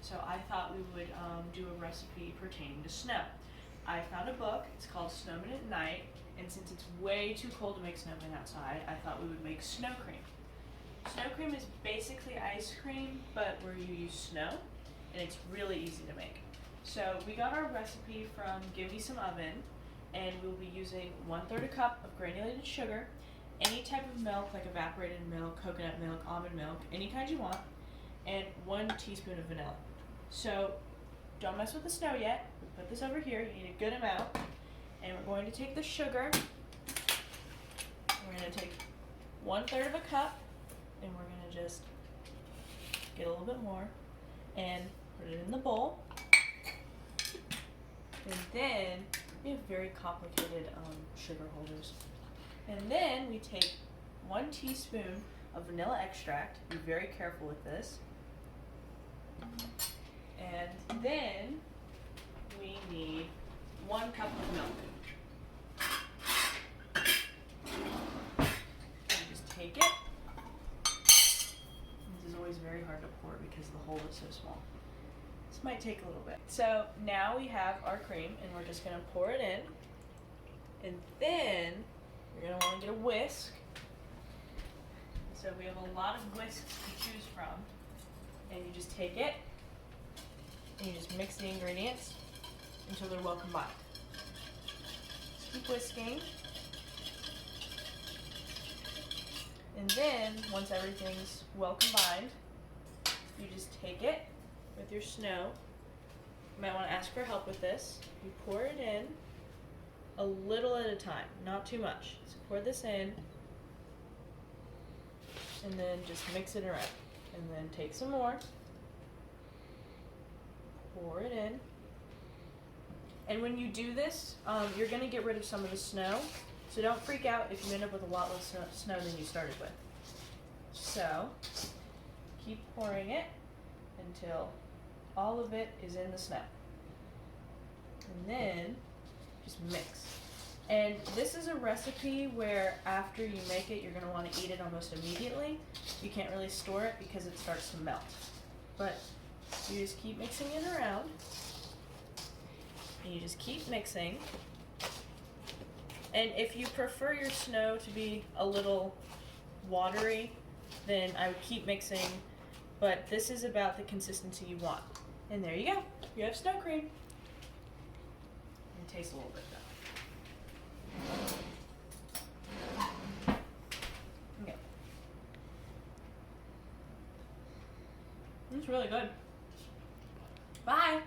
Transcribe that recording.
so I thought we would do a recipe pertaining to snow. I found a book, it's called Snowmen at Night, and since it's way too cold to make snowmen outside, I thought we would make snow cream. Snow cream is basically ice cream, but where you use snow, and it's really easy to make. So we got our recipe from Give Me Some Oven, and we'll be using 1/3 a cup of granulated sugar, any type of milk like evaporated milk, coconut milk, almond milk, any kind you want, and 1 teaspoon of vanilla. So don't mess with the snow yet. We put this over here. You need a good amount. And we're going to take the sugar. We're going to take 1/3 of a cup, and we're going to just get a little bit more and put it in the bowl. And then we have very complicated sugar holders. And then we take 1 teaspoon of vanilla extract. Be very careful with this. And then we need 1 cup of milk. And just take it. This is always very hard to pour because the hole is so small. This might take a little bit. So now we have our cream, and we're just going to pour it in. And then you're going to want to get a whisk. So we have a lot of whisks to choose from. And you just take it, and you just mix the ingredients until they're well combined. Just keep whisking. And then, once everything's well combined, you just take it with your snow. You might want to ask for help with this. You pour it in a little at a time, not too much. So pour this in, and then just mix it around. And then take some more, pour it in. And when you do this, you're going to get rid of some of the snow. So don't freak out if you end up with a lot less snow than you started with. So keep pouring it until all of it is in the snow. And then just mix. And this is a recipe where after you make it, you're going to want to eat it almost immediately. You can't really store it because it starts to melt. But you just keep mixing it around. And you just keep mixing. And if you prefer your snow to be a little watery, then I would keep mixing. But this is about the consistency you want. And there you go. You have snow cream. It tastes a little bit though. Okay. It's really good. Bye.